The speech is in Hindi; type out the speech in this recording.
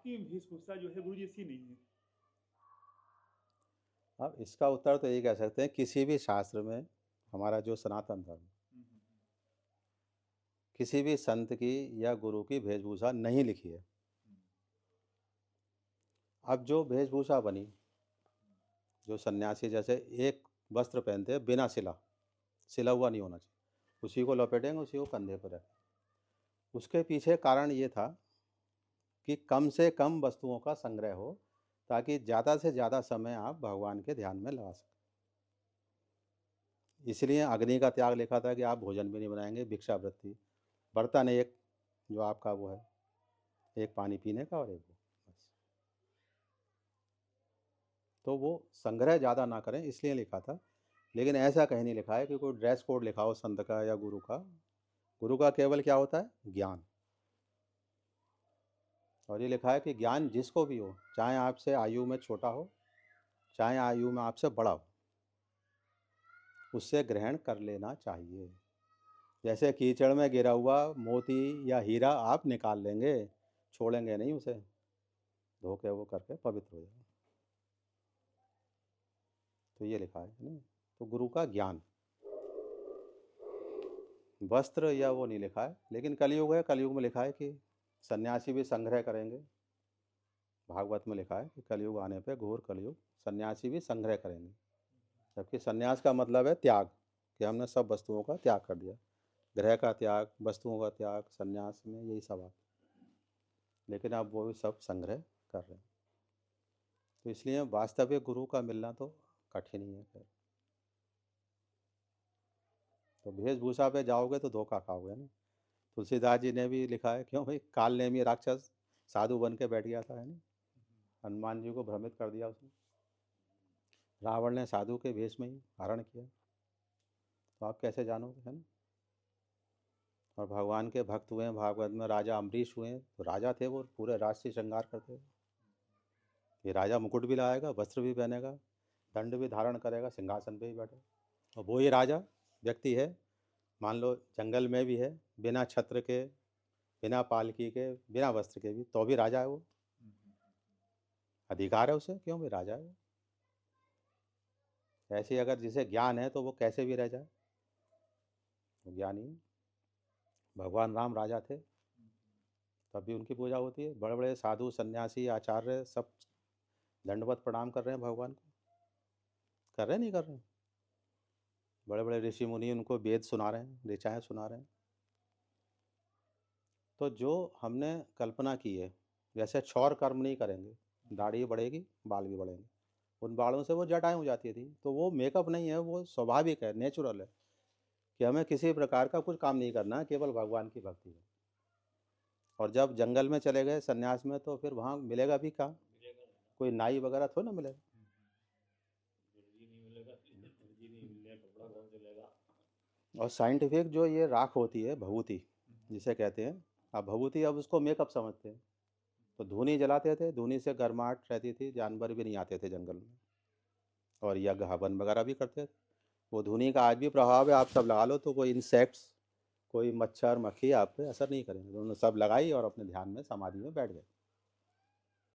आपकी वेशभूषा जो है गुरुजी ऐसी नहीं है। अब इसका उत्तर तो यही कह सकते हैं, किसी भी शास्त्र में हमारा जो सनातन धर्म, किसी भी संत की या गुरु की वेशभूषा नहीं लिखी है। अब जो वेशभूषा बनी, जो सन्यासी जैसे एक वस्त्र पहनते हैं बिना सिला हुआ नहीं होना चाहिए, उसी को लपेटेंगे, उसी को कंधे पर रखें। उसके पीछे कारण ये था कि कम से कम वस्तुओं का संग्रह हो, ताकि ज़्यादा से ज़्यादा समय आप भगवान के ध्यान में लगा सकें। इसलिए अग्नि का त्याग लिखा था कि आप भोजन भी नहीं बनाएंगे, भिक्षावृत्ति थी। बर्तन एक जो आपका वो है, एक पानी पीने का और एक वो, बस। तो वो संग्रह ज़्यादा ना करें इसलिए लिखा था। लेकिन ऐसा कहीं नहीं लिखा है कि कोई ड्रेस कोड लिखा हो संत का या गुरु का। गुरु का केवल क्या होता है? ज्ञान। और ये लिखा है कि ज्ञान जिसको भी हो, चाहे आपसे आयु में छोटा हो, चाहे आयु में आपसे बड़ा हो, उससे ग्रहण कर लेना चाहिए। जैसे कीचड़ में गिरा हुआ मोती या हीरा आप निकाल लेंगे, छोड़ेंगे नहीं उसे, धो के वो करके पवित्र हो जाएगा। तो ये लिखा है ना। तो गुरु का ज्ञान, वस्त्र या वो नहीं लिखा है। लेकिन कलयुग है, कलयुग में लिखा है कि सन्यासी भी संग्रह करेंगे। भागवत में लिखा है कि कलयुग आने पे, घोर कलयुग, सन्यासी भी संग्रह करेंगे। जबकि सन्यास का मतलब है त्याग, कि हमने सब वस्तुओं का त्याग कर दिया। ग्रह का त्याग, वस्तुओं का त्याग, सन्यास में यही सब आता। लेकिन अब वो भी सब संग्रह कर रहे हैं। तो इसलिए वास्तविक गुरु का मिलना तो कठिन ही है। फिर तो वेशभूषा पे जाओगे तो धोखा खाओगे ना। तुलसीदास जी ने भी लिखा है, क्यों भाई, काल नेमी राक्षस साधु बन के बैठ गया था, है ना। हनुमान जी को भ्रमित कर दिया उसने। रावण ने साधु के वेश में ही हरण किया। तो आप कैसे जानोगे, है ना। और भगवान के भक्त हुए हैं, भागवत में राजा अम्बरीश हुए हैं, तो राजा थे वो, पूरे राज से श्रृंगार करते थे। ये राजा मुकुट भी लगाएगा, वस्त्र भी पहनेगा, दंड भी धारण करेगा, सिंहासन पे भी बैठे। और वो ही राजा व्यक्ति है, मान लो जंगल में भी है, बिना छत्र के, बिना पालकी के, बिना वस्त्र के भी, तो भी राजा है वो। अधिकार है उसे, क्यों भी राजा है वो। ऐसे ही अगर जिसे ज्ञान है तो वो कैसे भी रह जाए, वो ज्ञानी है। भगवान राम राजा थे, तब भी उनकी पूजा होती है। बड़े बड़े साधु सन्यासी आचार्य सब दंडवत प्रणाम कर रहे हैं भगवान को। कर रहे हैं, नहीं कर रहे हैं? बड़े बड़े ऋषि मुनि उनको वेद सुना रहे हैं, ऋचाएँ सुना रहे हैं। तो जो हमने कल्पना की है, जैसे क्षौर कर्म नहीं करेंगे, दाढ़ी बढ़ेगी, बाल भी बढ़ेंगे, उन बालों से वो जटाएँ हो जाती थी। तो वो मेकअप नहीं है, वो स्वाभाविक है, नेचुरल है, कि हमें किसी प्रकार का कुछ काम नहीं करना है, केवल भगवान की भक्ति है। और जब जंगल में चले गए सन्यास में, तो फिर वहाँ मिलेगा भी क्या? कोई नाई वगैरह थोड़ा ना मिलेगा। और साइंटिफिक जो ये राख होती है, भभूति जिसे कहते हैं, अब भभूति अब उसको मेकअप समझते हैं। तो धूनी जलाते थे, धूनी से गर्माहट रहती थी, जानवर भी नहीं आते थे जंगल में, और यज्ञ हवन वगैरह भी करते थे। वो धूनी का आज भी प्रभाव है, आप सब लगा लो तो कोई इंसेक्ट्स, कोई मच्छर मक्खी आप पे असर नहीं करेंगे। उन्होंने सब लगाई और अपने ध्यान में, समाधि में बैठ गए।